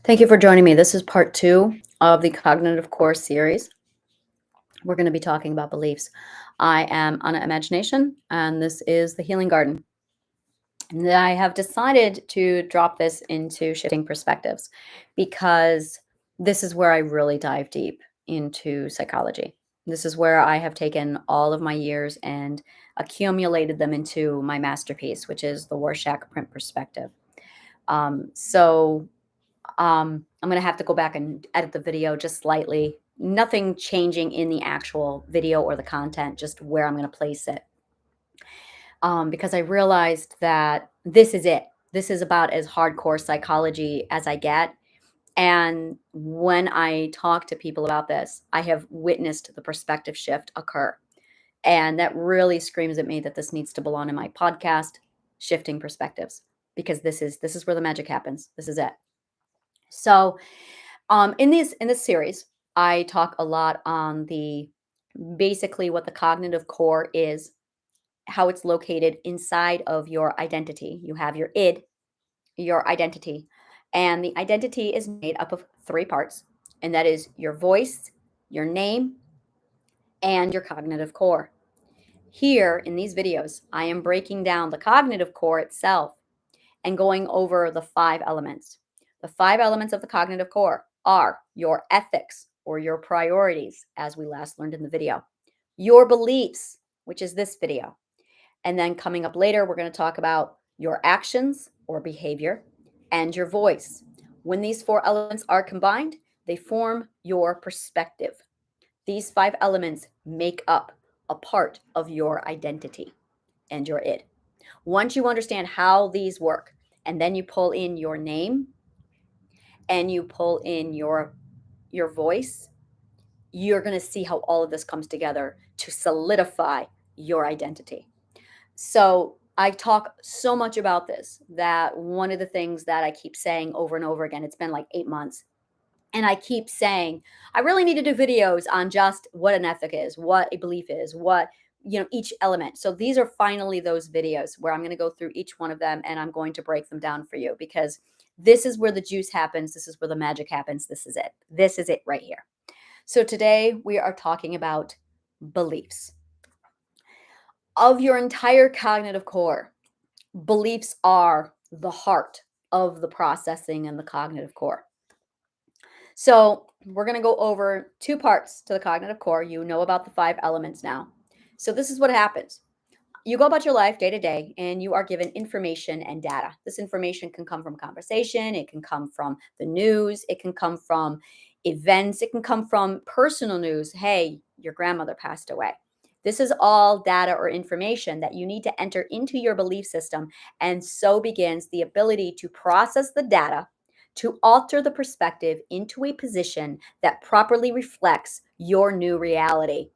Thank you for joining me. This is part two of the Cognitive Core series. We're going to be talking about beliefs. I am Anna Imagination, and this is the Healing Garden. And I have decided to drop this into shifting perspectives because this is where I really dive deep into psychology. This is where I have taken all of my years and accumulated them into my masterpiece, which is the Rorschach Print Perspective. I'm going to have to go back and edit the video just slightly. Nothing changing in the actual video or the content, just where I'm going to place it. Because I realized that this is it. This is about as hardcore psychology as I get. And when I talk to people about this, I have witnessed the perspective shift occur. And that really screams at me that this needs to belong in my podcast, Shifting Perspectives, because this is where the magic happens. This is it. So, in this series, I talk a lot on the basically what the cognitive core is, how it's located inside of your identity. You have your id, your identity, and the identity is made up of three parts, and that is your voice, your name, and your cognitive core. Here in these videos, I am breaking down the cognitive core itself and going over the five elements. The five elements of the cognitive core are your ethics or your priorities, as we last learned in the video, your beliefs, which is this video. And then coming up later, we're going to talk about your actions or behavior and your voice. When these four elements are combined, they form your perspective. These five elements make up a part of your identity and your id. Once you understand how these work, and then you pull in your name and you pull in your voice, you're going to see how all of this comes together to solidify your identity. So I talk so much about this that one of the things that I keep saying over and over again, it's been like 8 months, and I keep saying, I really need to do videos on just what an ethic is, what a belief is, what, each element. So these are finally those videos where I'm going to go through each one of them and I'm going to break them down for you because this is where the juice happens. This is where the magic happens. This is it. This is it right here. So today we are talking about beliefs. Of your entire cognitive core, beliefs are the heart of the processing and the cognitive core. So we're going to go over two parts to the cognitive core. You know about the five elements now. So this is what happens. You go about your life day to day and you are given information and data. This information can come from conversation. It can come from the news. It can come from events. It can come from personal news. Hey, your grandmother passed away. This is all data or information that you need to enter into your belief system. And so begins the ability to process the data, to alter the perspective into a position that properly reflects your new reality.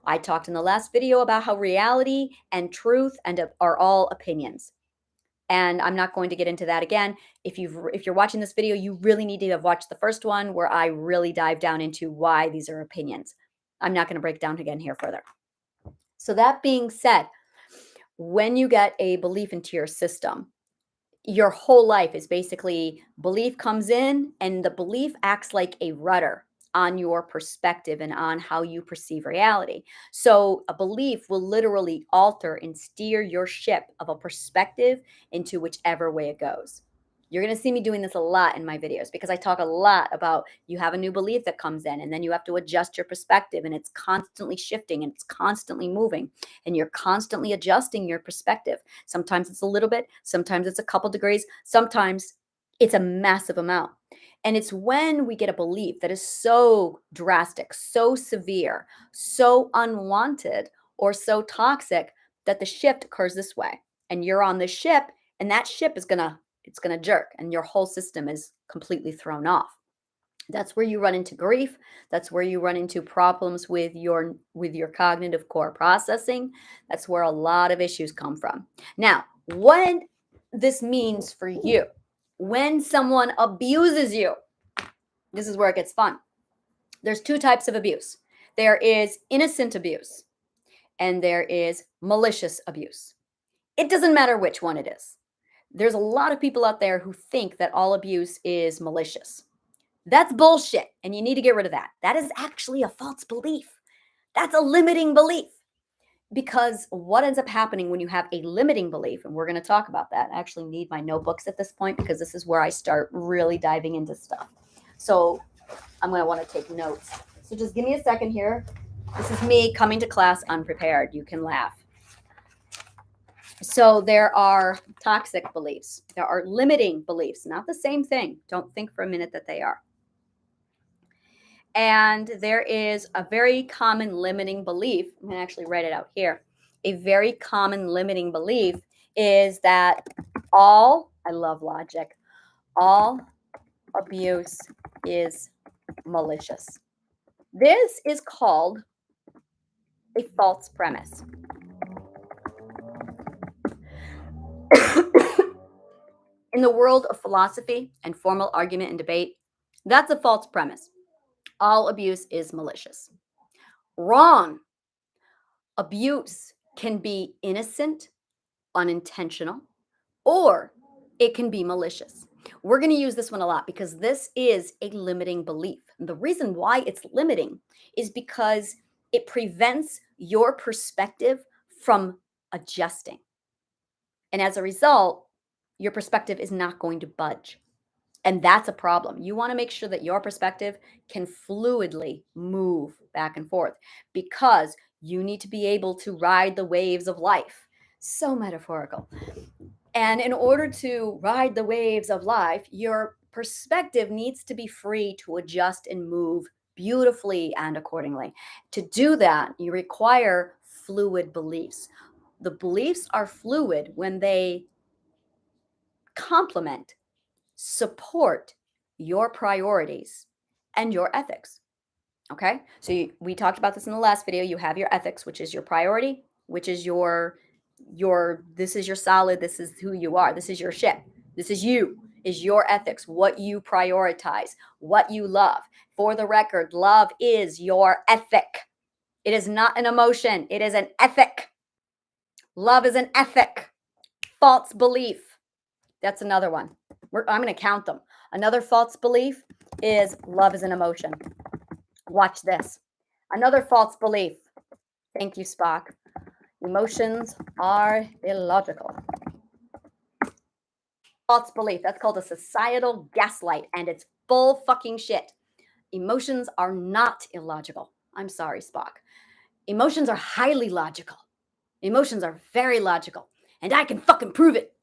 I talked in the last video about how reality and truth are all opinions. And I'm not going to get into that again. If you're watching this video, you really need to have watched the first one where I really dive down into why these are opinions. I'm not going to break down again here further. So that being said, when you get a belief into your system, your whole life is basically belief comes in and the belief acts like a rudder on your perspective and on how you perceive reality. So a belief will literally alter and steer your ship of a perspective into whichever way it goes. You're going to see me doing this a lot in my videos because I talk a lot about you have a new belief that comes in and then you have to adjust your perspective and it's constantly shifting and it's constantly moving and you're constantly adjusting your perspective. Sometimes it's a little bit, sometimes it's a couple degrees, sometimes it's a massive amount. And it's when we get a belief that is so drastic, so severe, so unwanted, or so toxic that the shift occurs this way. And you're on the ship, and that ship is gonna jerk, and your whole system is completely thrown off. That's where you run into grief. That's where you run into problems with your cognitive core processing. That's where a lot of issues come from. Now, what this means for you when someone abuses you, this is where it gets fun. There's two types of abuse. There is innocent abuse and there is malicious abuse. It doesn't matter which one it is. There's a lot of people out there who think that all abuse is malicious. That's bullshit. And you need to get rid of that. That is actually a false belief. That's a limiting belief. Because what ends up happening when you have a limiting belief, and we're going to talk about that. I actually need my notebooks at this point because this is where I start really diving into stuff. So I'm going to want to take notes. So just give me a second here. This is me coming to class unprepared. You can laugh. So there are toxic beliefs. There are limiting beliefs, not the same thing. Don't think for a minute that they are. And there is a very common limiting belief. I'm going to actually write it out here. A very common limiting belief is that I love logic, all abuse is malicious. This is called a false premise. In the world of philosophy and formal argument and debate, that's a false premise. All abuse is malicious. Wrong. Abuse can be innocent, unintentional, or it can be malicious. We're going to use this one a lot because this is a limiting belief. And the reason why it's limiting is because it prevents your perspective from adjusting. And as a result, your perspective is not going to budge. And that's a problem. You want to make sure that your perspective can fluidly move back and forth because you need to be able to ride the waves of life. So metaphorical. And in order to ride the waves of life, your perspective needs to be free to adjust and move beautifully and accordingly. To do that, you require fluid beliefs. The beliefs are fluid when they complement, support your priorities and your ethics. Okay. So we talked about this in the last video. You have your ethics, which is your priority, which is this is your solid. This is who you are. This is your ship. This is you, is your ethics, what you prioritize, what you love. For the record, love is your ethic. It is not an emotion. It is an ethic. Love is an ethic. False belief. That's another one. I'm going to count them. Another false belief is love is an emotion. Watch this. Another false belief. Thank you, Spock. Emotions are illogical. False belief. That's called a societal gaslight, and it's bull fucking shit. Emotions are not illogical. I'm sorry, Spock. Emotions are highly logical. Emotions are very logical, and I can fucking prove it.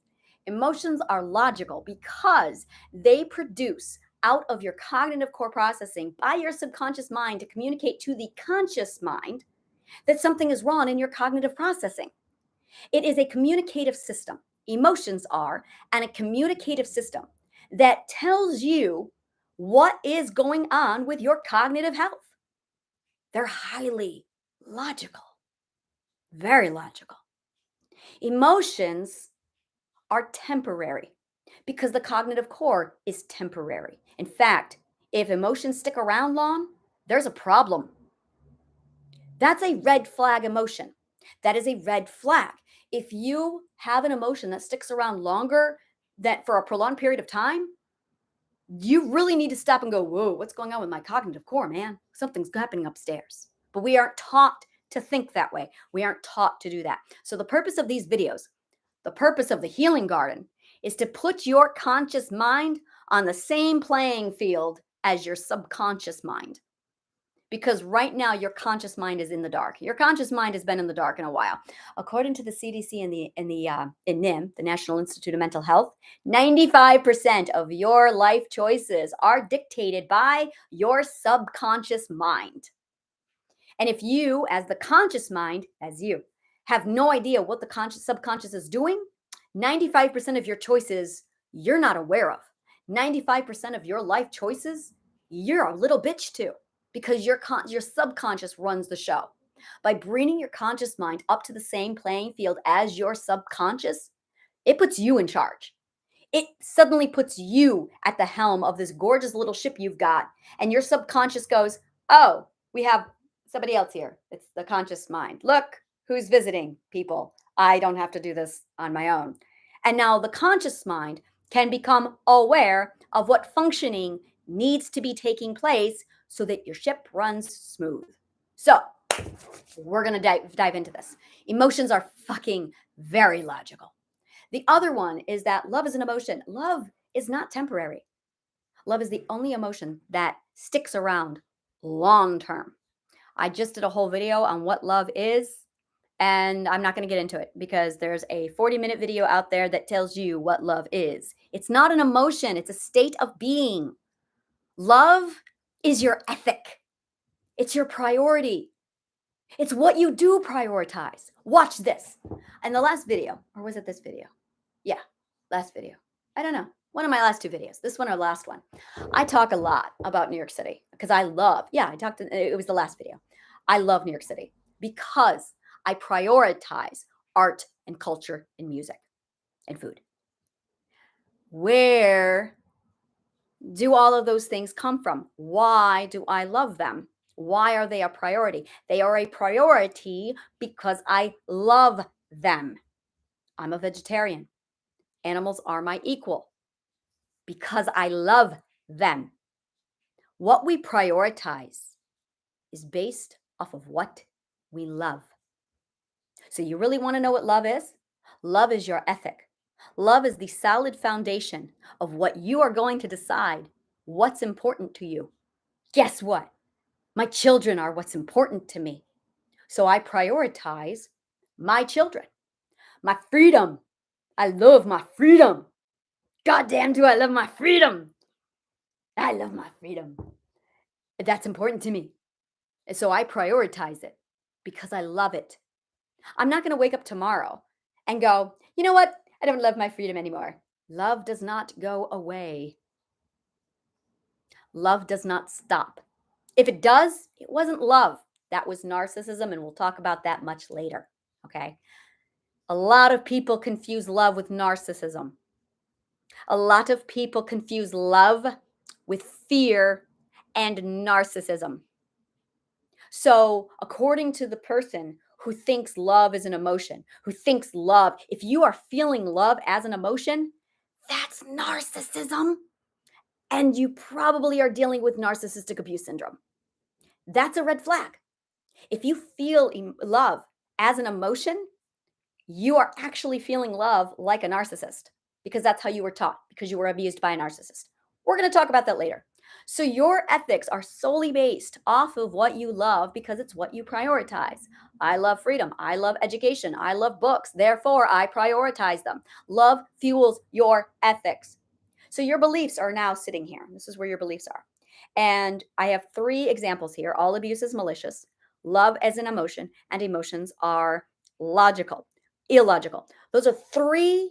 Emotions are logical because they produce out of your cognitive core processing by your subconscious mind to communicate to the conscious mind that something is wrong in your cognitive processing. It is a communicative system. Emotions are, and a communicative system that tells you what is going on with your cognitive health. They're highly logical, very logical. Emotions are temporary because the cognitive core is temporary. In fact, if emotions stick around long, there's a problem. That's a red flag emotion. That is a red flag. If you have an emotion that sticks around longer than for a prolonged period of time, you really need to stop and go, whoa, what's going on with my cognitive core, man? Something's happening upstairs. But we aren't taught to think that way. We aren't taught to do that. So the purpose of these videos, the purpose of the Healing Garden, is to put your conscious mind on the same playing field as your subconscious mind. Because right now your conscious mind is in the dark. Your conscious mind has been in the dark in a while. According to the CDC and in NIM, the National Institute of Mental Health, 95% of your life choices are dictated by your subconscious mind. And if you, as the conscious mind, as you, have no idea what the subconscious is doing, 95% of your choices you're not aware of. 95% of your life choices, you're a little bitch too, because your subconscious runs the show. By bringing your conscious mind up to the same playing field as your subconscious, it puts you in charge. It suddenly puts you at the helm of this gorgeous little ship you've got, and your subconscious goes, oh, we have somebody else here. It's the conscious mind. Look, who's visiting people. I don't have to do this on my own. And now the conscious mind can become aware of what functioning needs to be taking place so that your ship runs smooth. So, we're going to dive into this. Emotions are fucking very logical. The other one is that love is an emotion. Love is not temporary. Love is the only emotion that sticks around long term. I just did a whole video on what love is, and I'm not going to get into it because there's a 40-minute video out there that tells you what love is. It's not an emotion, it's a state of being. Love is your ethic, it's your priority. It's what you do prioritize. Watch this. In the last video, or was it this video? Yeah, last video. I don't know. One of my last two videos, this one or last one. I talk a lot about New York City because I love, it was the last video. I love New York City because I prioritize art and culture and music and food. Where do all of those things come from? Why do I love them? Why are they a priority? They are a priority because I love them. I'm a vegetarian. Animals are my equal because I love them. What we prioritize is based off of what we love. So you really want to know what love is? Love is your ethic. Love is the solid foundation of what you are going to decide what's important to you. Guess what? My children are what's important to me. So I prioritize my children, my freedom. I love my freedom. Goddamn, do I love my freedom. I love my freedom. That's important to me. And so I prioritize it because I love it. I'm not going to wake up tomorrow and go, you know what? I don't love my freedom anymore. Love does not go away. Love does not stop. If it does, it wasn't love. That was narcissism, and we'll talk about that much later. Okay? A lot of people confuse love with narcissism. A lot of people confuse love with fear and narcissism. So, according to the person who thinks love is an emotion, who thinks love, if you are feeling love as an emotion, that's narcissism. And you probably are dealing with narcissistic abuse syndrome. That's a red flag. If you feel love as an emotion, you are actually feeling love like a narcissist because that's how you were taught, because you were abused by a narcissist. We're going to talk about that later. So your ethics are solely based off of what you love because it's what you prioritize. I love freedom. I love education. I love books. Therefore, I prioritize them. Love fuels your ethics. So your beliefs are now sitting here. This is where your beliefs are. And I have 3 examples here. All abuse is malicious. Love as an emotion, and emotions are logical, illogical. Those are 3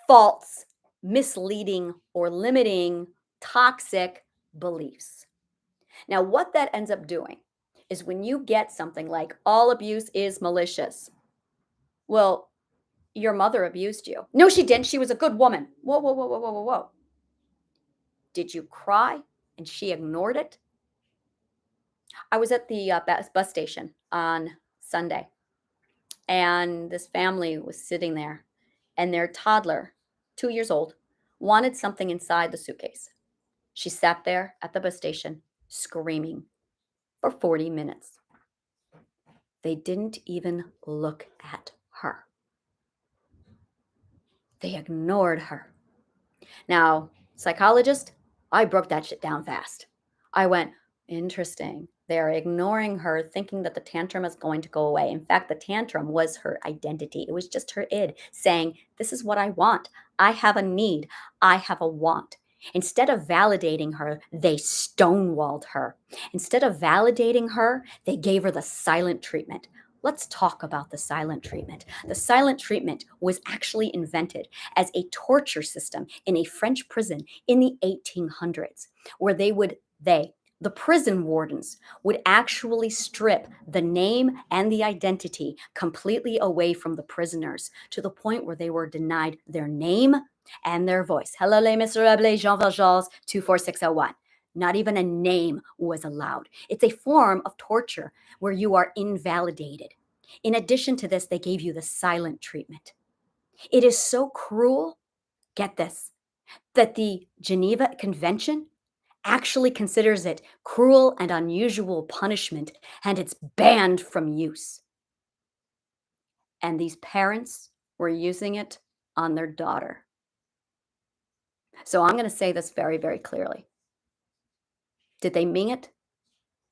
false, misleading, or limiting, toxic beliefs. Now, what that ends up doing is when you get something like all abuse is malicious, well, your mother abused you. No, she didn't. She was a good woman. Whoa, whoa, whoa, whoa, whoa, whoa, whoa. Did you cry and she ignored it? I was at the bus station on Sunday, and this family was sitting there, and their toddler, 2 years old, wanted something inside the suitcase. She sat there at the bus station screaming for 40 minutes. They didn't even look at her. They ignored her. Now, psychologist, I broke that shit down fast. I went, interesting. They're ignoring her, thinking that the tantrum is going to go away. In fact, the tantrum was her identity. It was just her id saying, this is what I want. I have a need. I have a want. Instead of validating her, they stonewalled her. Instead of validating her, they gave her the silent treatment. Let's talk about the silent treatment. The silent treatment was actually invented as a torture system in a French prison in the 1800s, where the prison wardens would actually strip the name and the identity completely away from the prisoners to the point where they were denied their name and their voice. Hello, les miserables, Jean Valjean's 24601. Not even a name was allowed. It's a form of torture where you are invalidated. In addition to this, they gave you the silent treatment. It is so cruel, get this, that the Geneva Convention actually considers it cruel and unusual punishment, and it's banned from use. And these parents were using it on their daughter. So I'm going to say this very, very clearly. Did they mean it?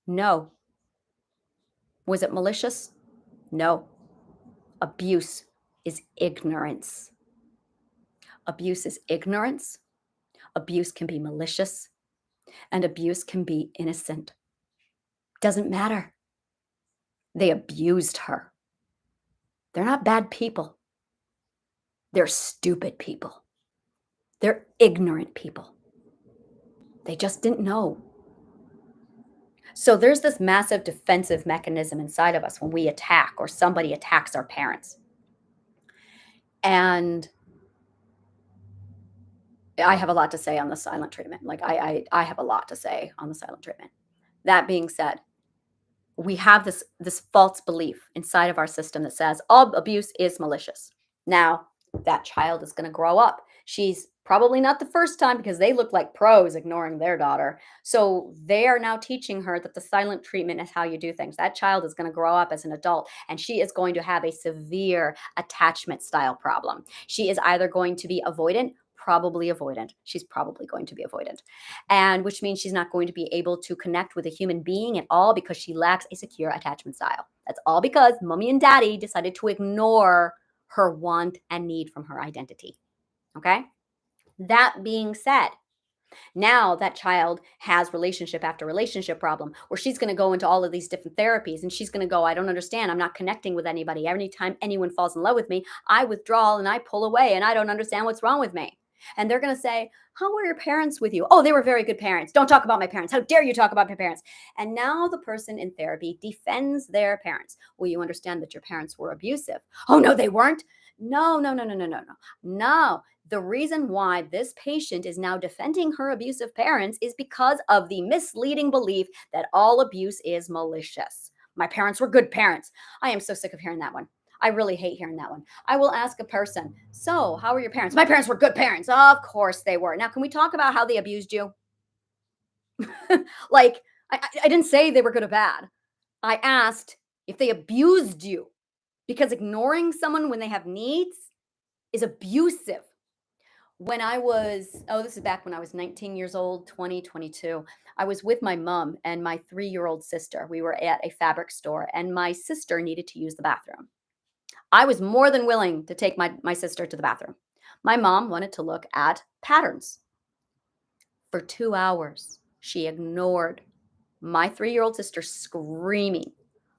No. Was it malicious? No. Abuse is ignorance. Abuse is ignorance. Abuse can be malicious, and abuse can be innocent. Doesn't matter. They abused her. They're not bad people. They're stupid people. They're ignorant people. They just didn't know. So there's this massive defensive mechanism inside of us when we attack or somebody attacks our parents. And I have a lot to say on the silent treatment. Like I have a lot to say on the silent treatment. That being said, we have this false belief inside of our system that says all abuse is malicious. Now, that child is going to grow up. She's probably not the first time because they look like pros ignoring their daughter. So they are now teaching her that the silent treatment is how you do things. That child is going to grow up as an adult and she is going to have a severe attachment style problem. She is either going to be avoidant, probably avoidant. She's probably going to be avoidant. And which means she's not going to be able to connect with a human being at all because she lacks a secure attachment style. That's all because mommy and daddy decided to ignore her want and need from her identity. Okay? That being said, now that child has relationship after relationship problem where she's going to go into all of these different therapies and she's going to go, I don't understand. I'm not connecting with anybody. Anytime anyone falls in love with me, I withdraw and I pull away and I don't understand what's wrong with me. And they're going to say, how were your parents with you? Oh, they were very good parents. Don't talk about my parents. How dare you talk about my parents? And now the person in therapy defends their parents. Well, you understand that your parents were abusive. Oh, no, they weren't. No, no, no, no, no, no, no. No. The reason why this patient is now defending her abusive parents is because of the misleading belief that all abuse is malicious. My parents were good parents. I am so sick of hearing that one. I really hate hearing that one. I will ask a person, so how were your parents? My parents were good parents. Of course they were. Now, can we talk about how they abused you? Like, I didn't say they were good or bad. I asked if they abused you because ignoring someone when they have needs is abusive. When I was, oh, this is back when I was 19 years old, 2022. I was with my mom and my 3-year-old sister. We were at a fabric store and my sister needed to use the bathroom. I was more than willing to take my sister to the bathroom. My mom wanted to look at patterns. For 2 hours, she ignored my 3-year-old sister screaming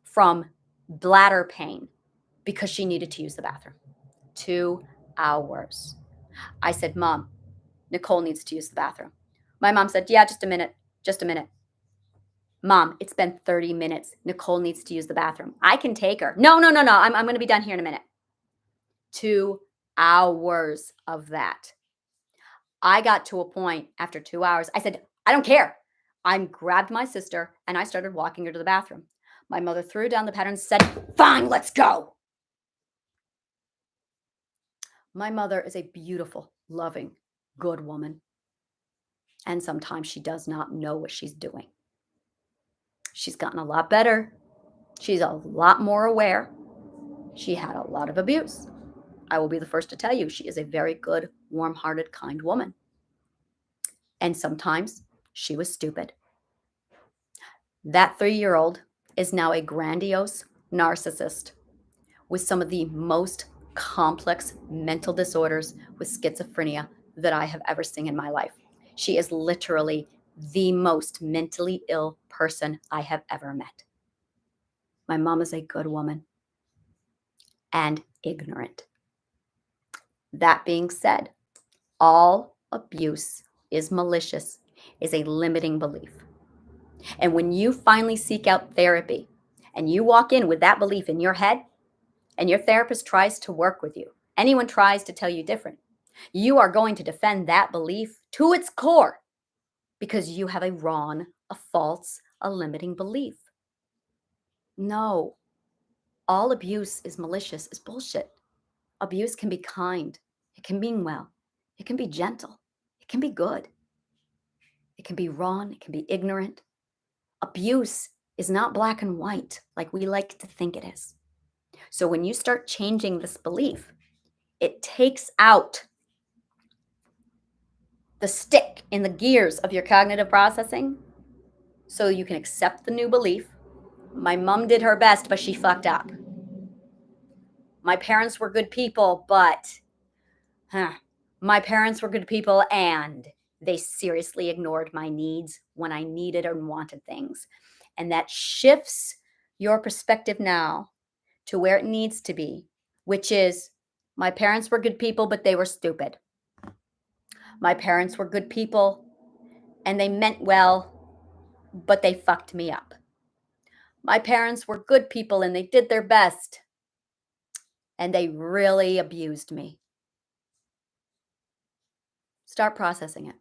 from bladder pain because she needed to use the bathroom. 2 hours. I said, Mom, Nicole needs to use the bathroom. My mom said, yeah, just a minute, just a minute. Mom, it's been 30 minutes. Nicole needs to use the bathroom. I can take her. No, no, no, no. I'm going to be done here in a minute. 2 hours of that. I got to a point after 2 hours. I said, I don't care. I grabbed my sister and I started walking her to the bathroom. My mother threw down the pattern and said, fine, let's go. My mother is a beautiful, loving, good woman. And sometimes she does not know what she's doing. She's gotten a lot better. She's a lot more aware. She had a lot of abuse. I will be the first to tell you, she is a very good, warm-hearted, kind woman. And sometimes she was stupid. That 3-year-old is now a grandiose narcissist with some of the most complex mental disorders with schizophrenia that I have ever seen in my life. She is literally the most mentally ill person I have ever met. My mom is a good woman and ignorant. That being said, all abuse is malicious is a limiting belief. And when you finally seek out therapy and you walk in with that belief in your head and your therapist tries to work with you, anyone tries to tell you different, you are going to defend that belief to its core because you have a wrong, a false, a limiting belief. No, all abuse is malicious is bullshit. Abuse can be kind. It can mean well. It can be gentle. It can be good. It can be wrong, it can be ignorant. Abuse is not black and white like we like to think it is. So when you start changing this belief, it takes out the stick in the gears of your cognitive processing so you can accept the new belief. My mom did her best, but she fucked up. My parents were good people, but my parents were good people and they seriously ignored my needs when I needed and wanted things. And that shifts your perspective now to where it needs to be, which is my parents were good people, but they were stupid. My parents were good people and they meant well, but they fucked me up. My parents were good people and they did their best and they really abused me. Start processing it.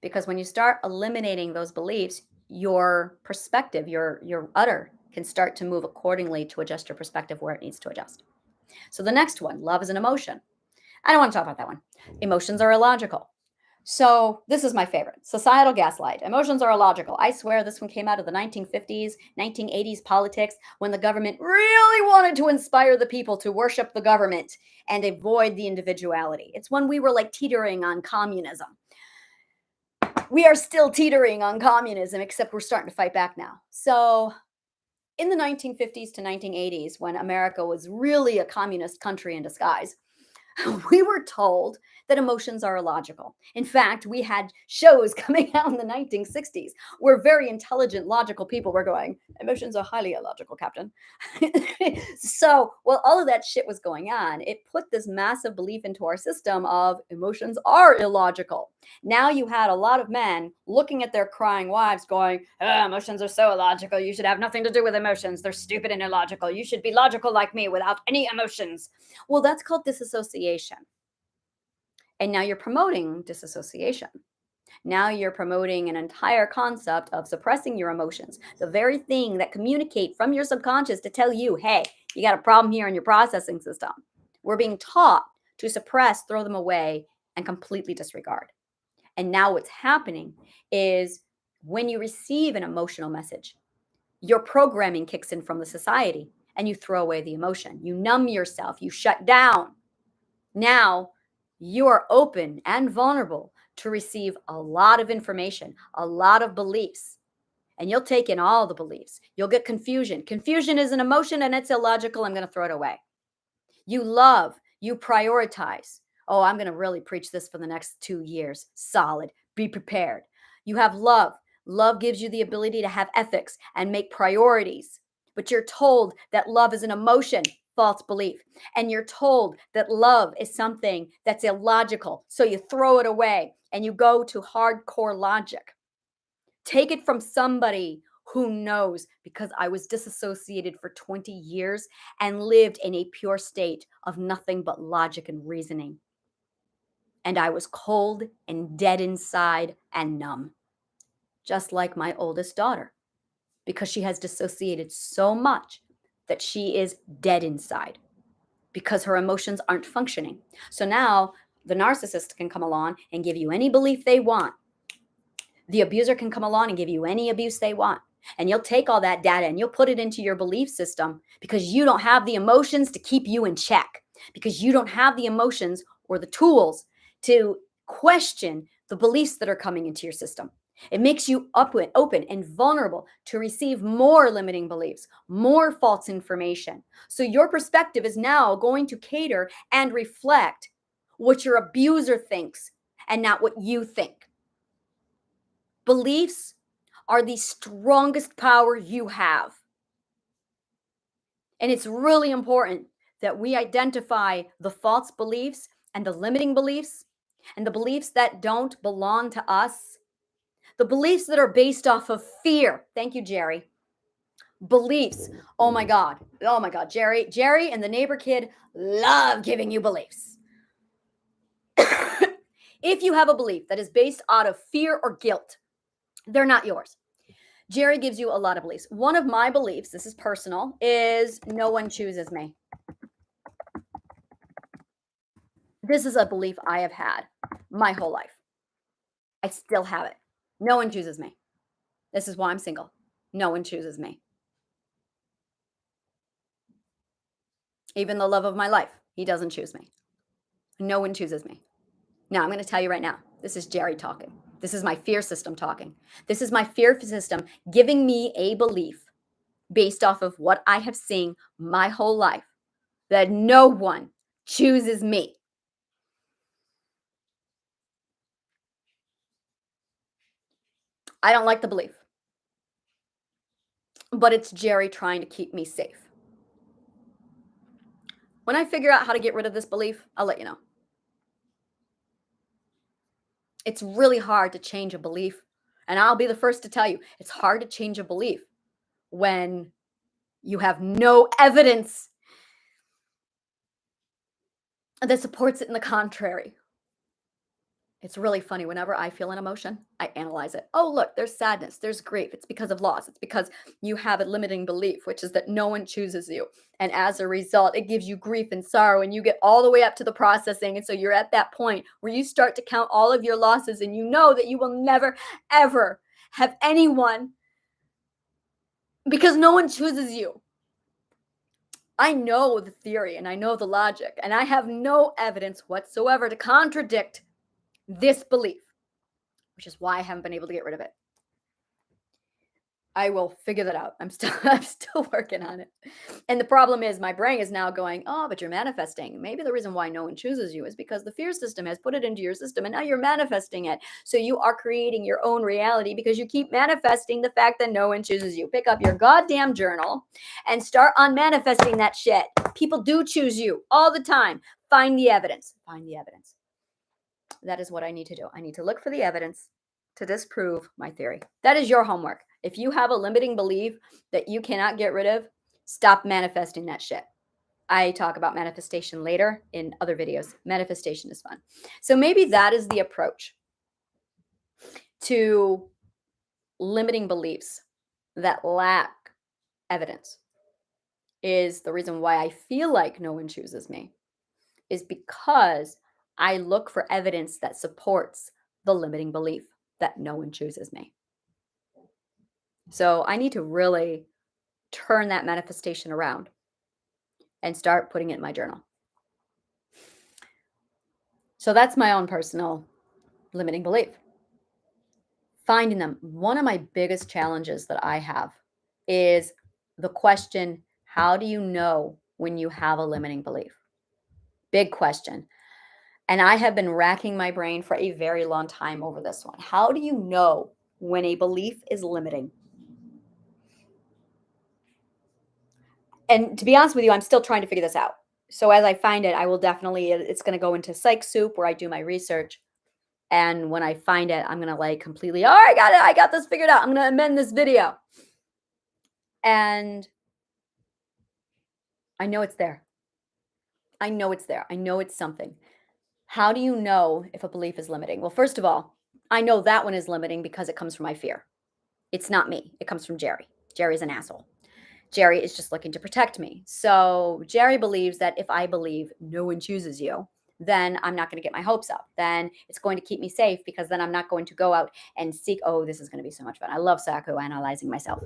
Because when you start eliminating those beliefs, your perspective, your udder can start to move accordingly to adjust your perspective where it needs to adjust. So the next one, love is an emotion. I don't want to talk about that one. Emotions are illogical. So this is my favorite. Societal gaslight. Emotions are illogical. I swear this one came out of the 1950s, 1980s politics when the government really wanted to inspire the people to worship the government and avoid the individuality. It's when we were like teetering on communism. We are still teetering on communism, except we're starting to fight back now. So in the 1950s to 1980s, when America was really a communist country in disguise, we were told that emotions are illogical. In fact, we had shows coming out in the 1960s where very intelligent, logical people were going, emotions are highly illogical, Captain. So, while all of that shit was going on, it put this massive belief into our system of emotions are illogical. Now you had a lot of men looking at their crying wives going, emotions are so illogical. You should have nothing to do with emotions. They're stupid and illogical. You should be logical like me without any emotions. Well, that's called disassociation. And now you're promoting disassociation. Now you're promoting an entire concept of suppressing your emotions, the very thing that communicate from your subconscious to tell you, hey, you got a problem here in your processing system. We're being taught to suppress, throw them away, and completely disregard. And now what's happening is when you receive an emotional message, your programming kicks in from the society and you throw away the emotion. You numb yourself, you shut down. Now you are open and vulnerable to receive a lot of information, a lot of beliefs, and you'll take in all the beliefs. You'll get confusion. Confusion is an emotion and it's illogical. I'm going to throw it away. You love, you prioritize. Oh, I'm going to really preach this for the next 2 years. Solid. Be prepared. You have love. Love gives you the ability to have ethics and make priorities. But you're told that love is an emotion, false belief. And you're told that love is something that's illogical. So you throw it away and you go to hardcore logic. Take it from somebody who knows, because I was disassociated for 20 years and lived in a pure state of nothing but logic and reasoning. And I was cold and dead inside and numb, just like my oldest daughter, because she has dissociated so much that she is dead inside because her emotions aren't functioning. So now the narcissist can come along and give you any belief they want. The abuser can come along and give you any abuse they want. And you'll take all that data and you'll put it into your belief system because you don't have the emotions to keep you in check, because you don't have the emotions or the tools to question the beliefs that are coming into your system. It makes you open and vulnerable to receive more limiting beliefs, more false information. So your perspective is now going to cater and reflect what your abuser thinks and not what you think. Beliefs are the strongest power you have. And it's really important that we identify the false beliefs and the limiting beliefs and the beliefs that don't belong to us, the beliefs that are based off of fear. Thank you, Jerry. Beliefs. Oh my God. Oh my God. Jerry and the neighbor kid love giving you beliefs. If you have a belief that is based out of fear or guilt, they're not yours. Jerry gives you a lot of beliefs. One of my beliefs, this is personal, is no one chooses me. This is a belief I have had my whole life. I still have it. No one chooses me. This is why I'm single. No one chooses me. Even the love of my life, he doesn't choose me. No one chooses me. Now, I'm going to tell you right now, this is Jerry talking. This is my fear system talking. This is my fear system giving me a belief based off of what I have seen my whole life that no one chooses me. I don't like the belief, but it's Jerry trying to keep me safe. When I figure out how to get rid of this belief, I'll let you know. It's really hard to change a belief. And I'll be the first to tell you, it's hard to change a belief when you have no evidence that supports it in the contrary. It's really funny. Whenever I feel an emotion, I analyze it. Oh, look, there's sadness, there's grief. It's because of loss. It's because you have a limiting belief, which is that no one chooses you. And as a result, it gives you grief and sorrow, and you get all the way up to the processing. And so you're at that point where you start to count all of your losses, and you know that you will never, ever have anyone because no one chooses you. I know the theory and I know the logic, and I have no evidence whatsoever to contradict this belief, which is why I haven't been able to get rid of it. I will figure that out. I'm still working on it. And the problem is my brain is now going, "Oh, but you're manifesting." Maybe the reason why no one chooses you is because the fear system has put it into your system and now you're manifesting it. So you are creating your own reality because you keep manifesting the fact that no one chooses you. Pick up your goddamn journal and start on manifesting that shit. People do choose you all the time. Find the evidence. Find the evidence. That is what I need to do. I need to look for the evidence to disprove my theory. That is your homework. If you have a limiting belief that you cannot get rid of, stop manifesting that shit. I talk about manifestation later in other videos. Manifestation is fun. So maybe that is the approach to limiting beliefs that lack evidence, is the reason why I feel like no one chooses me, is because I look for evidence that supports the limiting belief that no one chooses me. So I need to really turn that manifestation around and start putting it in my journal. So that's my own personal limiting belief. Finding them. One of my biggest challenges that I have is the question, how do you know when you have a limiting belief? Big question. And I have been racking my brain for a very long time over this one. How do you know when a belief is limiting? And to be honest with you, I'm still trying to figure this out. So as I find it, I will definitely, it's going to go into Psych Soup where I do my research. And when I find it, I'm going to like completely, oh, I got it. I got this figured out. I'm going to amend this video. And I know it's there. I know it's there. I know it's something. How do you know if a belief is limiting? Well, first of all, I know that one is limiting because it comes from my fear. It's not me. It comes from Jerry. Jerry's an asshole. Jerry is just looking to protect me. So Jerry believes that if I believe no one chooses you, then I'm not going to get my hopes up. Then it's going to keep me safe because then I'm not going to go out and seek. Oh, this is going to be so much fun. I love psychoanalyzing myself.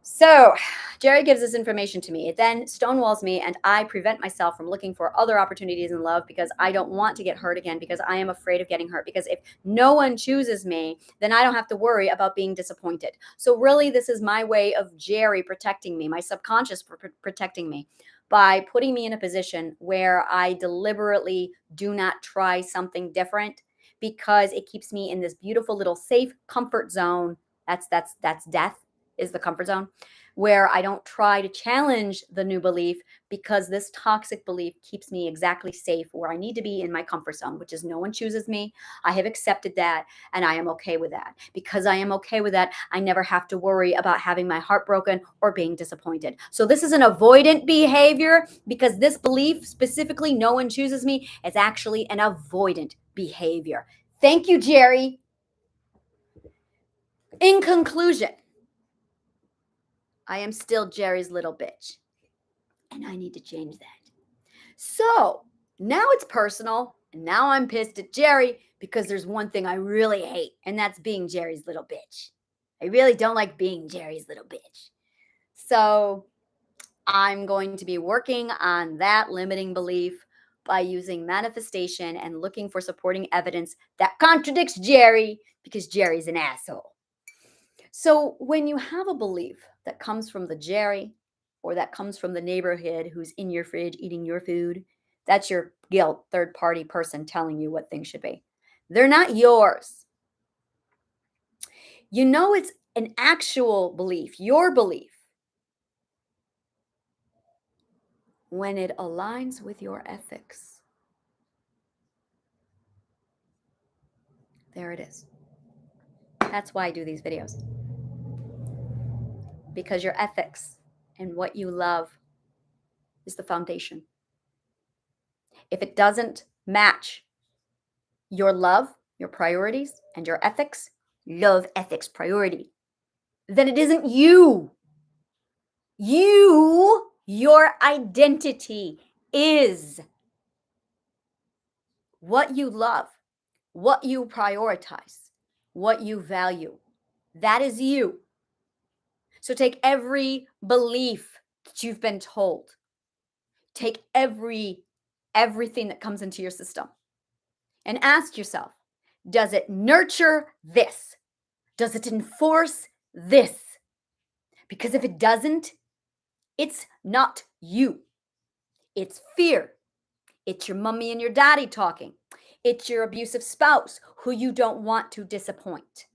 So Jerry gives this information to me. It then stonewalls me, and I prevent myself from looking for other opportunities in love because I don't want to get hurt again, because I am afraid of getting hurt. Because if no one chooses me, then I don't have to worry about being disappointed. So really, this is my way of Jerry protecting me, my subconscious protecting me by putting me in a position where I deliberately do not try something different, because it keeps me in this beautiful little safe comfort zone. That's death, is the comfort zone, where I don't try to challenge the new belief, because this toxic belief keeps me exactly safe where I need to be in my comfort zone, which is no one chooses me. I have accepted that, and I am okay with that. Because I am okay with that, I never have to worry about having my heart broken or being disappointed. So this is an avoidant behavior, because this belief, specifically no one chooses me, is actually an avoidant behavior. Thank you, Jerry. In conclusion, I am still Jerry's little bitch, and I need to change that. So now it's personal, and now I'm pissed at Jerry because there's one thing I really hate, and that's being Jerry's little bitch. I really don't like being Jerry's little bitch. So I'm going to be working on that limiting belief by using manifestation and looking for supporting evidence that contradicts Jerry because Jerry's an asshole. So when you have a belief that comes from the Jerry or that comes from the neighborhood who's in your fridge eating your food, that's your guilt third party person telling you what things should be. They're not yours. You know, it's an actual belief, your belief, when it aligns with your ethics. There it is. That's why I do these videos. Because your ethics and what you love is the foundation. If it doesn't match your love, your priorities, and your ethics, love, ethics, priority, then it isn't you. Your identity is what you love, what you prioritize, what you value. That is you. So take every belief that you've been told. Take everything that comes into your system and ask yourself, does it nurture this? Does it enforce this? Because if it doesn't, it's not you. It's fear. It's your mommy and your daddy talking. It's your abusive spouse who you don't want to disappoint.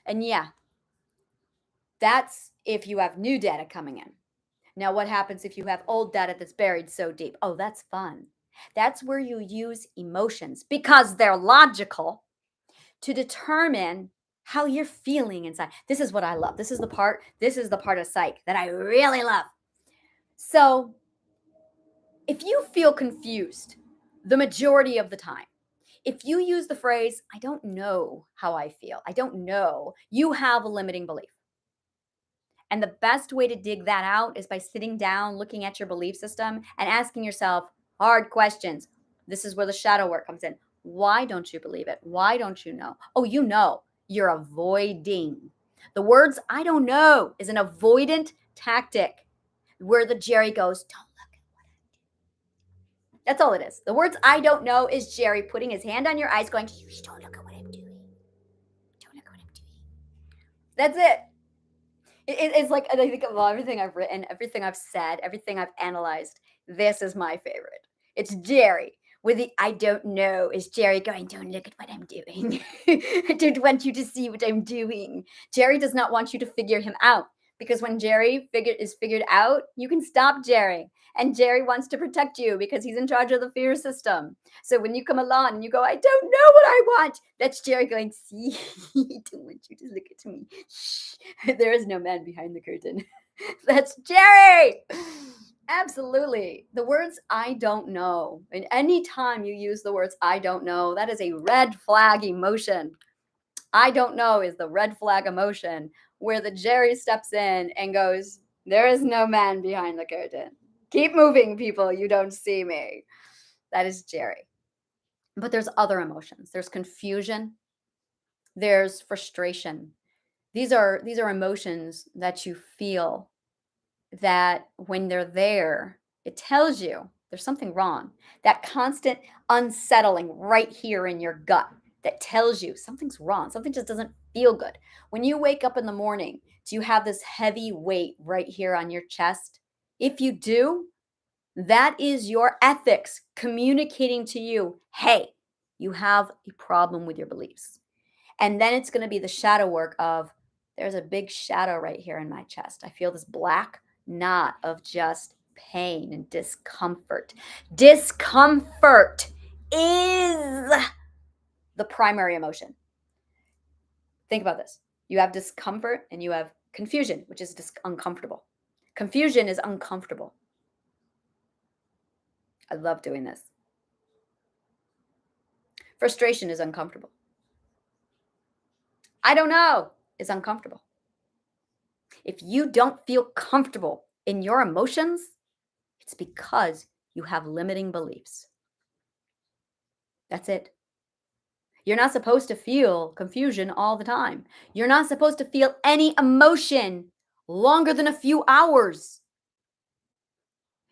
And yeah, that's if you have new data coming in. Now, what happens if you have old data that's buried so deep? Oh, that's fun. That's where you use emotions because they're logical to determine how you're feeling inside. This is what I love. This is the part of psych that I really love. So, if you feel confused the majority of the time, if you use the phrase, I don't know how I feel, I don't know, you have a limiting belief. And the best way to dig that out is by sitting down, looking at your belief system, and asking yourself hard questions. This is where the shadow work comes in. Why don't you believe it? Why don't you know? Oh, you know, you're avoiding. The words I don't know is an avoidant tactic where the Jerry goes, don't look at what I'm doing. That's all it is. The words I don't know is Jerry putting his hand on your eyes going, don't look at what I'm doing. Don't look at what I'm doing. That's it. It's like, I think of everything I've written, everything I've said, everything I've analyzed. This is my favorite. It's Jerry with the I don't know is Jerry going, don't look at what I'm doing. I don't want you to see what I'm doing. Jerry does not want you to figure him out because when Jerry is figured out, you can stop Jerry. And Jerry wants to protect you because he's in charge of the fear system. So when you come along and you go, I don't know what I want, that's Jerry going, see, I don't want you to look at me. Shh. There is no man behind the curtain. That's Jerry. Absolutely. The words I don't know. And anytime you use the words I don't know, that is a red flag emotion. I don't know is the red flag emotion where the Jerry steps in and goes, there is no man behind the curtain. Keep moving, people. You don't see me. That is Jerry. But there's other emotions. There's confusion. There's frustration. These are emotions that you feel that when they're there, it tells you there's something wrong. That constant unsettling right here in your gut that tells you something's wrong. Something just doesn't feel good. When you wake up in the morning, do you have this heavy weight right here on your chest? If you do, that is your ethics communicating to you, hey, you have a problem with your beliefs. And then it's going to be the shadow work of there's a big shadow right here in my chest. I feel this black knot of just pain and discomfort. Discomfort is the primary emotion. Think about this. You have discomfort and you have confusion, which is uncomfortable. Confusion is uncomfortable. I love doing this. Frustration is uncomfortable. I don't know is uncomfortable. If you don't feel comfortable in your emotions, it's because you have limiting beliefs. That's it. You're not supposed to feel confusion all the time. You're not supposed to feel any emotion longer than a few hours.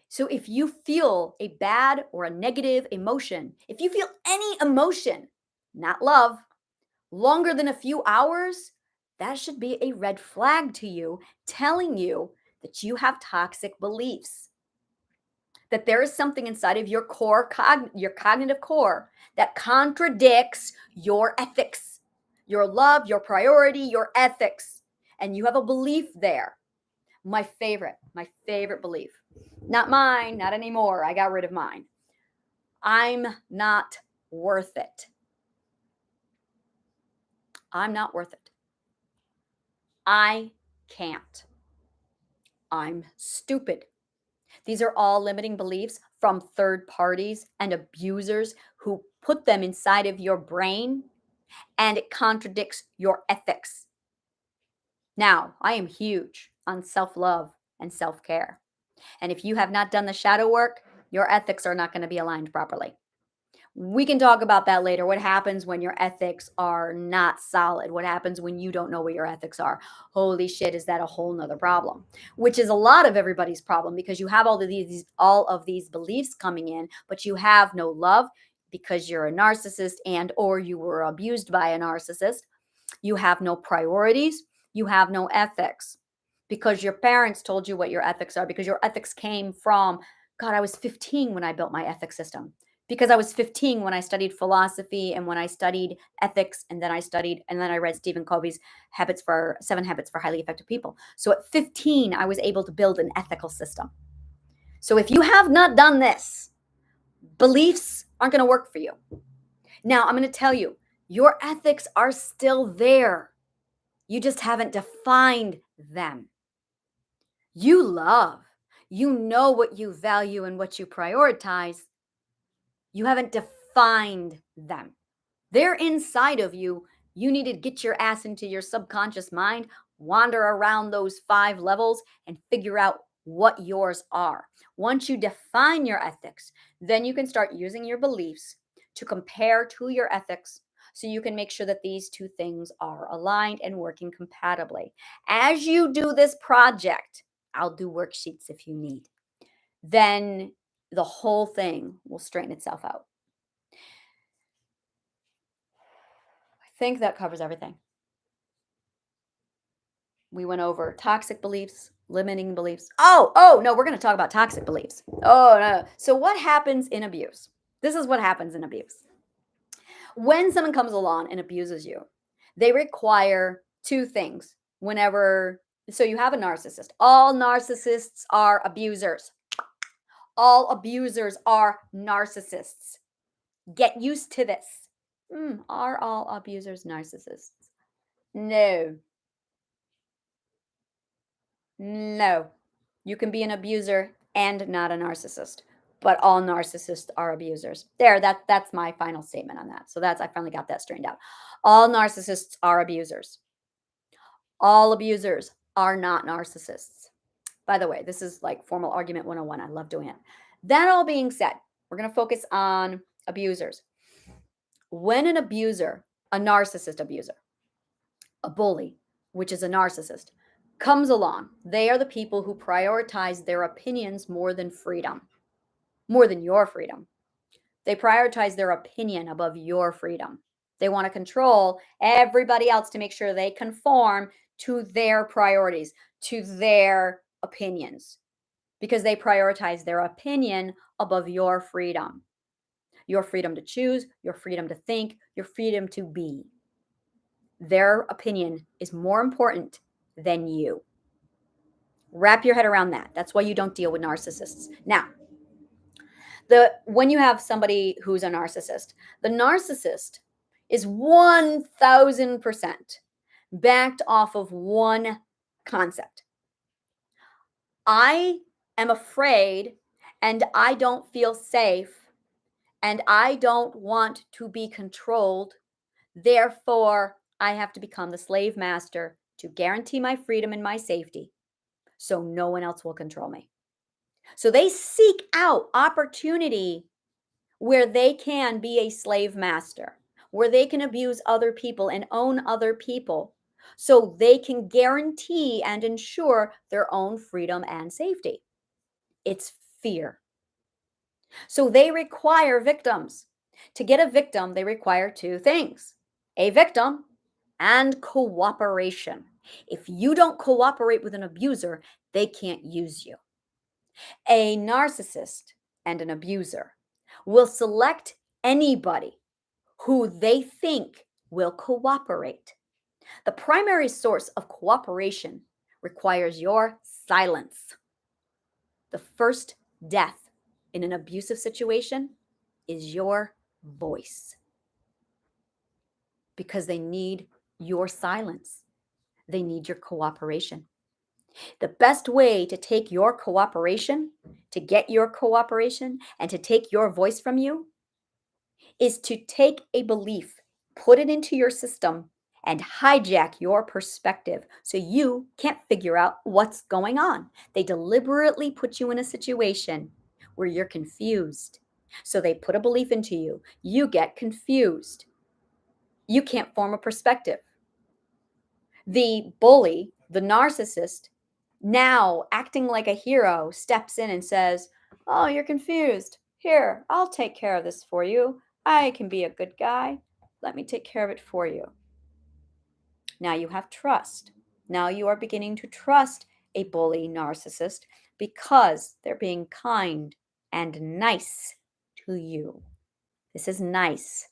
So if you feel a bad or a negative emotion, if you feel any emotion, not love, longer than a few hours, that should be a red flag to you, telling you that you have toxic beliefs, that there is something inside of your core, your cognitive core, that contradicts your ethics, your love, your priority, your ethics. And you have a belief there. My favorite belief. Not mine, not anymore. I got rid of mine. I'm not worth it. I'm not worth it. I can't. I'm stupid. These are all limiting beliefs from third parties and abusers who put them inside of your brain, and it contradicts your ethics. Now, I am huge on self love and self care. And if you have not done the shadow work, your ethics are not going to be aligned properly. We can talk about that later. What happens when your ethics are not solid? What happens when you don't know what your ethics are? Holy shit, is that a whole nother problem? Which is a lot of everybody's problem, because you have all of these beliefs coming in, but you have no love because you're a narcissist and or you were abused by a narcissist. You have no priorities, you have no ethics because your parents told you what your ethics are, because your ethics came from, God, I was 15 when I built my ethics system, because I was 15 when I studied philosophy and when I studied ethics, and then I read Stephen Covey's Seven Habits for Highly Effective People. So at 15, I was able to build an ethical system. So if you have not done this, beliefs aren't going to work for you. Now, I'm going to tell you, your ethics are still there. You just haven't defined them. You love, you know what you value and what you prioritize. You haven't defined them. They're inside of you. You need to get your ass into your subconscious mind, wander around those 5 levels, and figure out what yours are. Once you define your ethics, then you can start using your beliefs to compare to your ethics, so you can make sure that these two things are aligned and working compatibly. As you do this project, I'll do worksheets if you need. Then the whole thing will straighten itself out. I think that covers everything. We went over toxic beliefs, limiting beliefs. Oh, no, we're going to talk about toxic beliefs. Oh, no. So, what happens in abuse? This is what happens in abuse. When someone comes along and abuses you, they require 2 things whenever. So, you have a narcissist. All narcissists are abusers. All abusers are narcissists. Get used to this. Are all abusers narcissists? No. No. You can be an abuser and not a narcissist, but all narcissists are abusers. There, that's my final statement on that. So I finally got that straightened out. All narcissists are abusers. All abusers are not narcissists. By the way, this is like formal argument 101. I love doing it. That all being said, we're going to focus on abusers. When an abuser, a narcissist abuser, a bully, which is a narcissist, comes along, they are the people who prioritize their opinions more than freedom, more than your freedom. They prioritize their opinion above your freedom. They want to control everybody else to make sure they conform to their priorities, to their opinions, because they prioritize their opinion above your freedom to choose, your freedom to think, your freedom to be. Their opinion is more important than you. Wrap your head around that. That's why you don't deal with narcissists. Now, when you have somebody who's a narcissist, the narcissist is 1000% backed off of one concept. I am afraid and I don't feel safe and I don't want to be controlled. Therefore, I have to become the slave master to guarantee my freedom and my safety so no one else will control me. So they seek out opportunity where they can be a slave master. where they can abuse other people and own other people so they can guarantee and ensure their own freedom and safety. It's fear. So they require victims. To get a victim, they require two things: a victim and cooperation. If you don't cooperate with an abuser, they can't use you. A narcissist and an abuser will select anybody who they think will cooperate. The primary source of cooperation requires your silence. The first death in an abusive situation is your voice because they need your silence. They need your cooperation. The best way to take your cooperation, to get your cooperation, and to take your voice from you is to take a belief, put it into your system, and hijack your perspective so you can't figure out what's going on. They deliberately put you in a situation where you're confused. So they put a belief into you. You get confused. You can't form a perspective. The bully, the narcissist, now acting like a hero, steps in and says, "Oh, you're confused. Here, I'll take care of this for you. I can be a good guy. Let me take care of it for you." Now you have trust. Now you are beginning to trust a bully narcissist because they're being kind and nice to you. This is nice,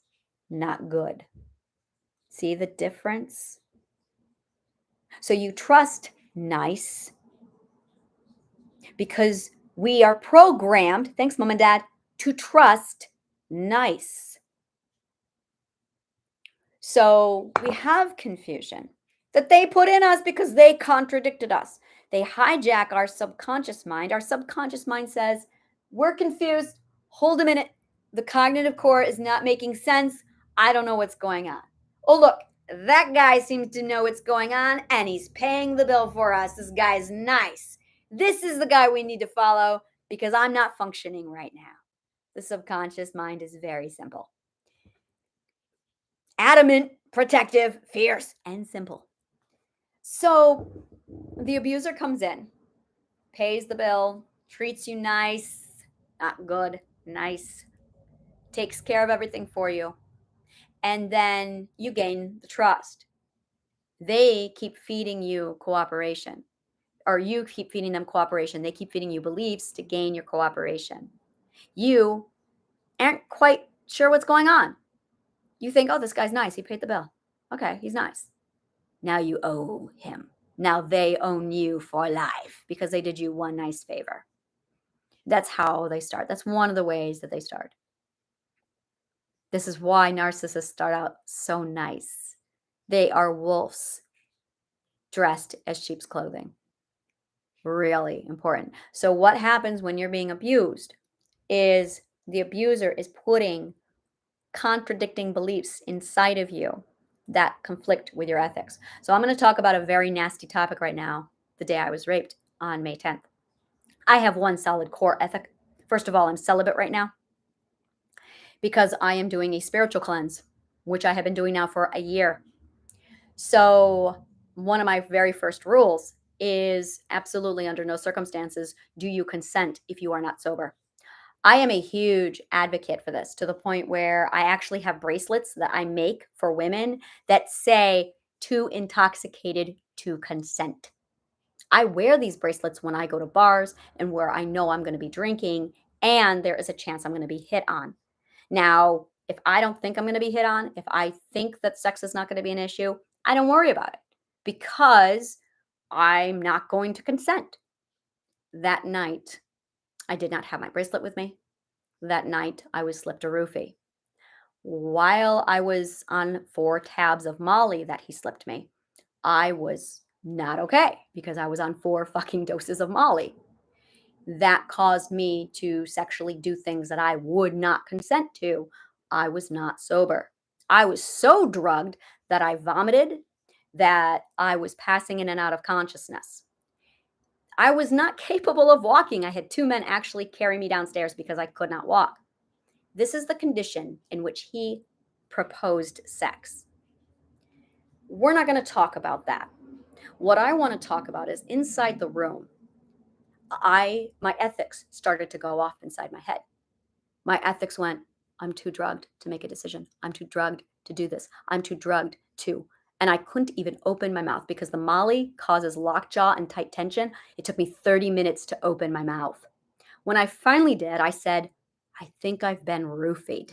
not good. See the difference? So you trust nice because we are programmed, thanks, mom and dad, to trust nice. So we have confusion that they put in us because they contradicted us. They hijack our subconscious mind. Our subconscious mind says, "We're confused. Hold a minute. The cognitive core is not making sense. I don't know what's going on. Oh, look, that guy seems to know what's going on and he's paying the bill for us. This guy's nice. This is the guy we need to follow because I'm not functioning right now." The subconscious mind is very simple: adamant, protective, fierce, and simple. So the abuser comes in, pays the bill, treats you nice, not good, nice, takes care of everything for you, and then you gain the trust. They keep feeding you cooperation, or you keep feeding them cooperation. They keep feeding you beliefs to gain your cooperation. You aren't quite sure what's going on. You think, "Oh, this guy's nice. He paid the bill. Okay, he's nice." Now you owe him. Now they own you for life because they did you one nice favor. That's how they start. That's one of the ways that they start. This is why narcissists start out so nice. They are wolves dressed as sheep's clothing. Really important. So, what happens when you're being abused is the abuser is putting contradicting beliefs inside of you that conflict with your ethics. So, I'm going to talk about a very nasty topic right now, the day I was raped on May 10th. I have one solid core ethic. First of all, I'm celibate right now because I am doing a spiritual cleanse, which I have been doing now for a year. So, one of my very first rules is absolutely under no circumstances do you consent if you are not sober. I am a huge advocate for this to the point where I actually have bracelets that I make for women that say too intoxicated to consent. I wear these bracelets when I go to bars and where I know I'm going to be drinking and there is a chance I'm going to be hit on. Now, if I don't think I'm going to be hit on, if I think that sex is not going to be an issue, I don't worry about it because I'm not going to consent. That night, I did not have my bracelet with me. That night, I was slipped a roofie. While I was on 4 tabs of Molly that he slipped me, I was not okay because I was on 4 fucking doses of Molly. That caused me to sexually do things that I would not consent to. I was not sober. I was so drugged that I vomited, that I was passing in and out of consciousness. I was not capable of walking. I had 2 men actually carry me downstairs because I could not walk. This is the condition in which he proposed sex. We're not going to talk about that. What I want to talk about is inside the room, my ethics started to go off inside my head. My ethics went, I'm too drugged to make a decision. I'm too drugged to do this. I'm too drugged to. And I couldn't even open my mouth because the Molly causes lockjaw and tight tension. It took me 30 minutes to open my mouth. When I finally did, I said, I think I've been roofied.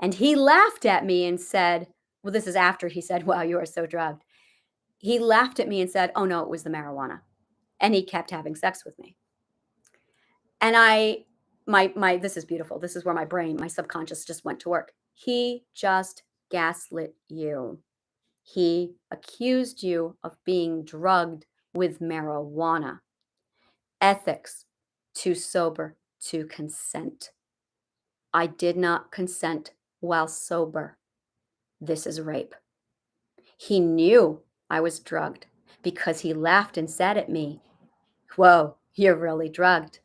And he laughed at me and said, well, this is after he said, wow, you are so drugged. He laughed at me and said, oh no, it was the marijuana. And he kept having sex with me. And this is beautiful. This is where my brain, my subconscious just went to work. He just gaslit you. He accused you of being drugged with marijuana. Ethics, too sober to consent. I did not consent while sober. This is rape. He knew I was drugged because he laughed and said at me, whoa, you're really drugged.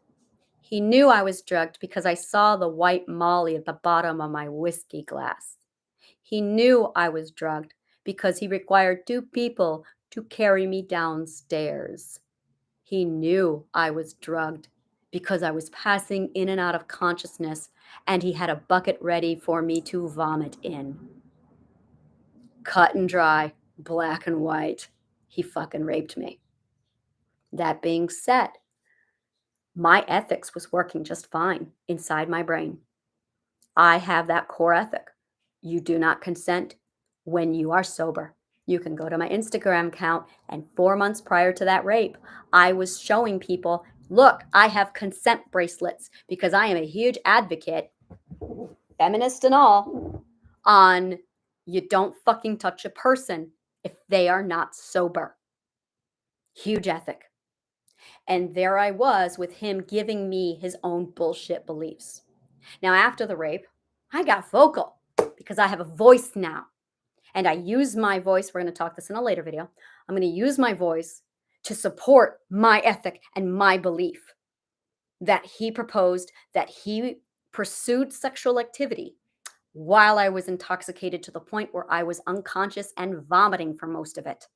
He knew I was drugged because I saw the white Molly at the bottom of my whiskey glass. He knew I was drugged because he required 2 people to carry me downstairs. He knew I was drugged because I was passing in and out of consciousness and he had a bucket ready for me to vomit in. Cut and dry, black and white. He fucking raped me. That being said, my ethics was working just fine inside my brain. I have that core ethic. You do not consent when you are sober. You can go to my Instagram account, and 4 months prior to that rape, I was showing people, look, I have consent bracelets because I am a huge advocate, feminist and all, on you don't fucking touch a person if they are not sober. Huge ethic. And there I was with him giving me his own bullshit beliefs. Now, after the rape, I got vocal because I have a voice now. And I use my voice. We're going to talk this in a later video. I'm going to use my voice to support my ethic and my belief that he proposed, that he pursued sexual activity while I was intoxicated to the point where I was unconscious and vomiting for most of it.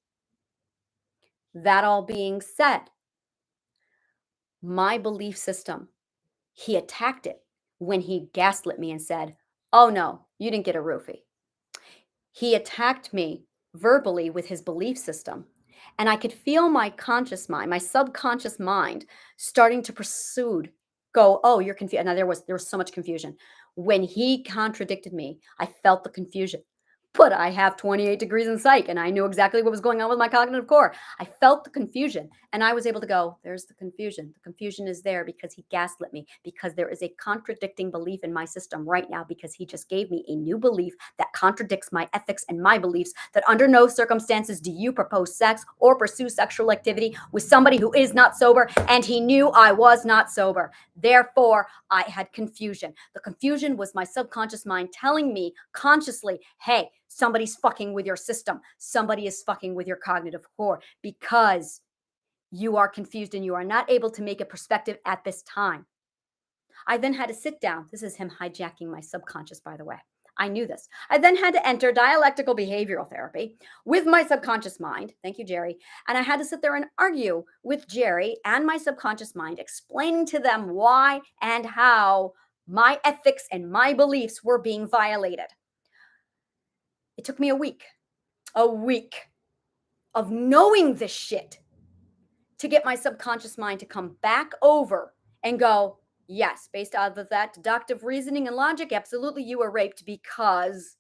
That all being said, my belief system, he attacked it when he gaslit me and said, oh no, you didn't get a roofie. He attacked me verbally with his belief system. And I could feel my conscious mind, my subconscious mind starting to go, oh, you're confused. Now there was so much confusion. When he contradicted me, I felt the confusion. But I have 28 degrees in psych and I knew exactly what was going on with my cognitive core. I felt the confusion and I was able to go, there's the confusion. The confusion is there because he gaslit me, because there is a contradicting belief in my system right now because he just gave me a new belief that contradicts my ethics and my beliefs that under no circumstances do you propose sex or pursue sexual activity with somebody who is not sober, and he knew I was not sober. Therefore, I had confusion. The confusion was my subconscious mind telling me consciously, hey, somebody's fucking with your system. Somebody is fucking with your cognitive core because you are confused and you are not able to make a perspective at this time. I then had to sit down. This is him hijacking my subconscious, by the way. I knew this. I then had to enter dialectical behavioral therapy with my subconscious mind. Thank you, Jerry. And I had to sit there and argue with Jerry and my subconscious mind, explaining to them why and how my ethics and my beliefs were being violated. It took me a week of knowing this shit to get my subconscious mind to come back over and go, yes, based out of that deductive reasoning and logic, absolutely you were raped because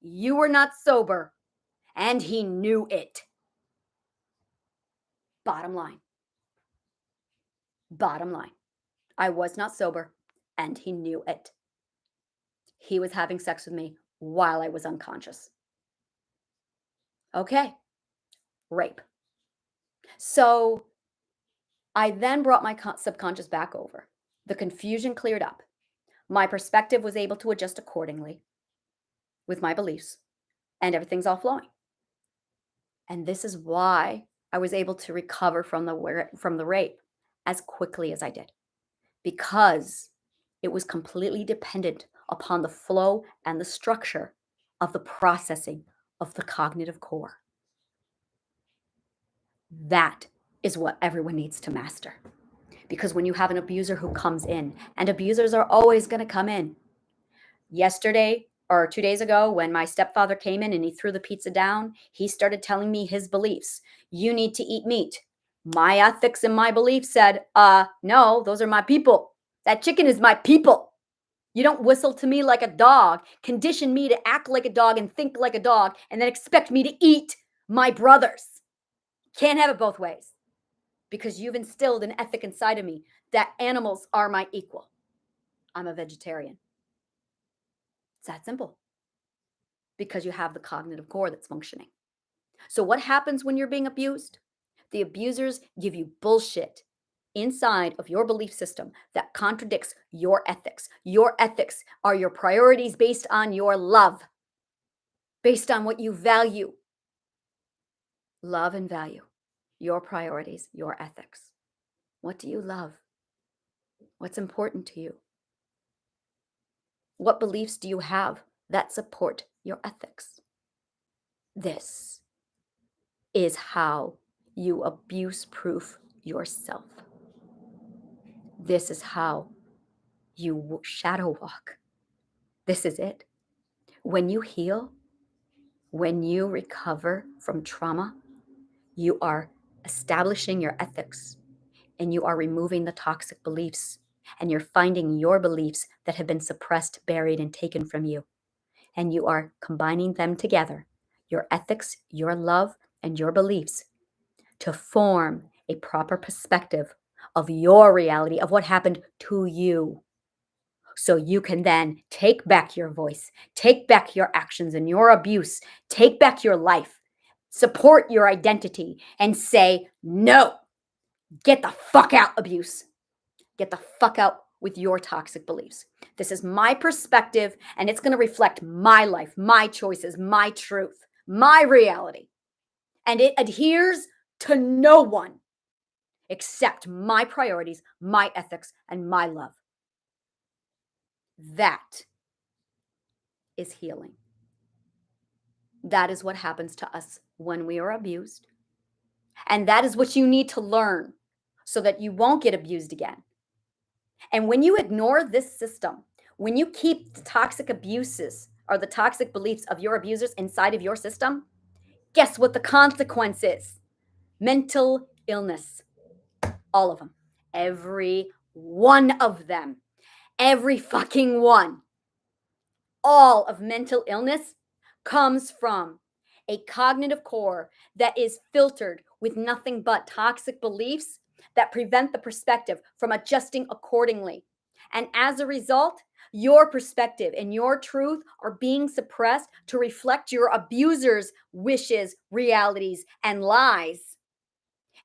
you were not sober and he knew it. Bottom line. I was not sober and he knew it. He was having sex with me while I was unconscious. Okay, rape. So I then brought my subconscious back over. The confusion cleared up. My perspective was able to adjust accordingly with my beliefs, and everything's all flowing. And this is why I was able to recover from the rape as quickly as I did, because it was completely dependent upon the flow and the structure of the processing of the cognitive core. That is what everyone needs to master. Because when you have an abuser who comes in, and abusers are always going to come in. Yesterday or 2 days ago, when my stepfather came in and he threw the pizza down, he started telling me his beliefs. You need to eat meat. My ethics and my beliefs said, no, those are my people. That chicken is my people. You don't whistle to me like a dog, condition me to act like a dog and think like a dog, and then expect me to eat my brothers. Can't have it both ways. Because you've instilled an ethic inside of me that animals are my equal. I'm a vegetarian. It's that simple. Because you have the cognitive core that's functioning. So what happens when you're being abused? The abusers give you bullshit inside of your belief system that contradicts your ethics. Your ethics are your priorities based on your love, based on what you value. Love and value. Your priorities, your ethics. What do you love? What's important to you? What beliefs do you have that support your ethics? This is how you abuse-proof yourself. This is how you shadow walk. This is it. When you heal, when you recover from trauma, you are establishing your ethics and you are removing the toxic beliefs and you're finding your beliefs that have been suppressed, buried, and taken from you. And you are combining them together, your ethics, your love, and your beliefs, to form a proper perspective of your reality, of what happened to you. So you can then take back your voice, take back your actions and your abuse, take back your life, support your identity, and say, no, get the fuck out, abuse. Get the fuck out with your toxic beliefs. This is my perspective, and it's going to reflect my life, my choices, my truth, my reality. And it adheres to no one except my priorities, my ethics, and my love. That is healing. That is what happens to us when we are abused. And that is what you need to learn so that you won't get abused again. And when you ignore this system, when you keep the toxic abuses or the toxic beliefs of your abusers inside of your system, guess what the consequence is? Mental illness. All of them. Every one of them. Every fucking one. All of mental illness comes from a cognitive core that is filtered with nothing but toxic beliefs that prevent the perspective from adjusting accordingly. And as a result, your perspective and your truth are being suppressed to reflect your abuser's wishes, realities, and lies.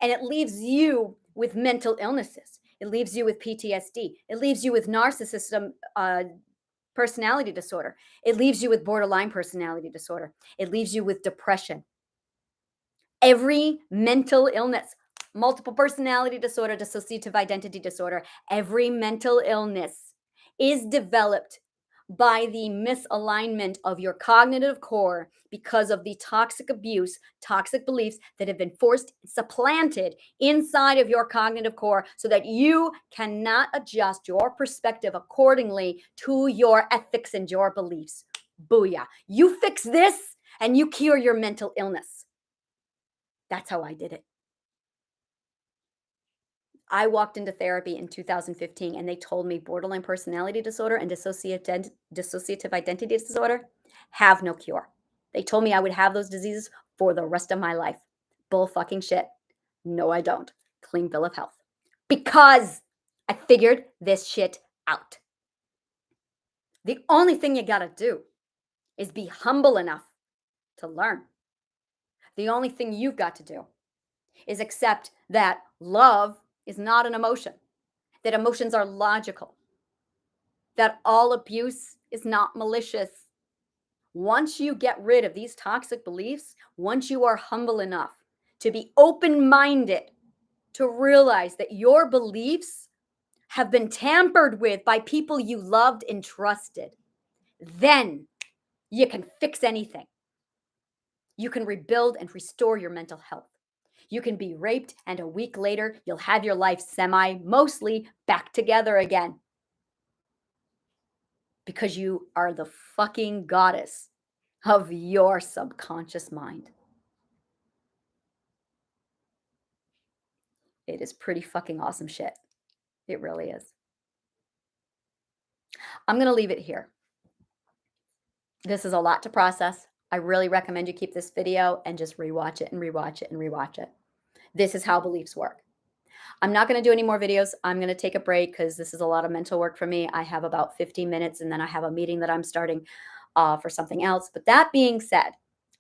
And it leaves you with mental illnesses. It leaves you with PTSD. It leaves you with narcissism, personality disorder. It leaves you with borderline personality disorder. It leaves you with depression. Every mental illness, multiple personality disorder, dissociative identity disorder, every mental illness is developed by the misalignment of your cognitive core because of the toxic abuse, toxic beliefs that have been supplanted inside of your cognitive core so that you cannot adjust your perspective accordingly to your ethics and your beliefs. Booyah. You fix this and you cure your mental illness. That's how I did it. I walked into therapy in 2015 and they told me borderline personality disorder and dissociative identity disorder have no cure. They told me I would have those diseases for the rest of my life. Bull fucking shit. No, I don't. Clean bill of health. Because I figured this shit out. The only thing you gotta do is be humble enough to learn. The only thing you've got to do is accept that love is not an emotion, that emotions are logical, that all abuse is not malicious. Once you get rid of these toxic beliefs, once you are humble enough to be open-minded, to realize that your beliefs have been tampered with by people you loved and trusted, then you can fix anything. You can rebuild and restore your mental health. You can be raped, and a week later, you'll have your life mostly back together again because you are the fucking goddess of your subconscious mind. It is pretty fucking awesome shit. It really is. I'm going to leave it here. This is a lot to process. I really recommend you keep this video and just rewatch it and rewatch it and rewatch it. This is how beliefs work. I'm not going to do any more videos. I'm going to take a break because this is a lot of mental work for me. I have about 15 minutes and then I have a meeting that I'm starting for something else. But that being said,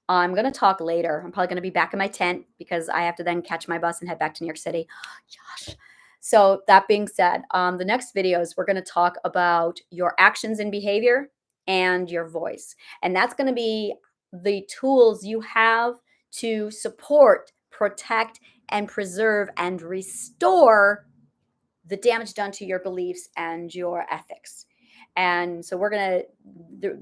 I'm going to talk later. I'm probably going to be back in my tent because I have to then catch my bus and head back to New York City. Josh. So that being said, the next videos, we're going to talk about your actions and behavior and your voice. And that's going to be the tools you have to support, protect, and preserve and restore the damage done to your beliefs and your ethics. And so I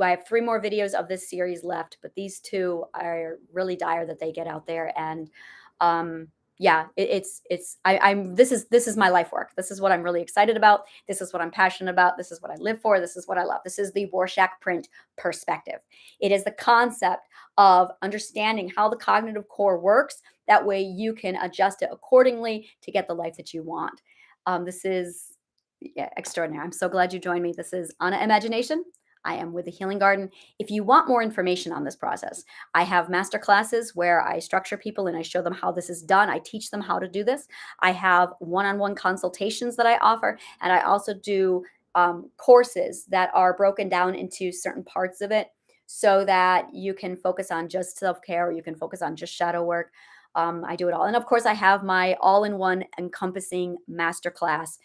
have 3 more videos of this series left, but these 2 are really dire that they get out there. And yeah, this is my life work. This is what I'm really excited about. This is what I'm passionate about. This is what I live for. This is what I love. This is the Rorschach print perspective. It is the concept of understanding how the cognitive core works. That way you can adjust it accordingly to get the life that you want. This is extraordinary. I'm so glad you joined me. This is Anna Imagination. I am with the Healing Garden. If you want more information on this process, I have master classes where I structure people and I show them how this is done. I teach them how to do this. I have one-on-one consultations that I offer, and I also do courses that are broken down into certain parts of it so that you can focus on just self-care or you can focus on just shadow work. I do it all. And of course, I have my all-in-one encompassing masterclass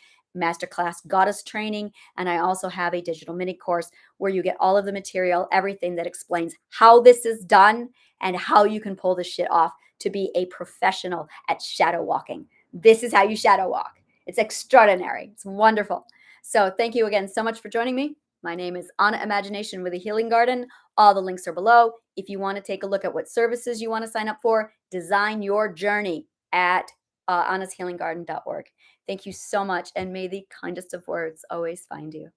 goddess training. And I also have a digital mini course where you get all of the material, everything that explains how this is done and how you can pull this shit off to be a professional at shadow walking. This is how you shadow walk. It's extraordinary. It's wonderful. So thank you again so much for joining me. My name is Anna Imagination with the Healing Garden. All the links are below. If you want to take a look at what services you want to sign up for, design your journey at annashealinggarden.org. Thank you so much, and may the kindest of words always find you.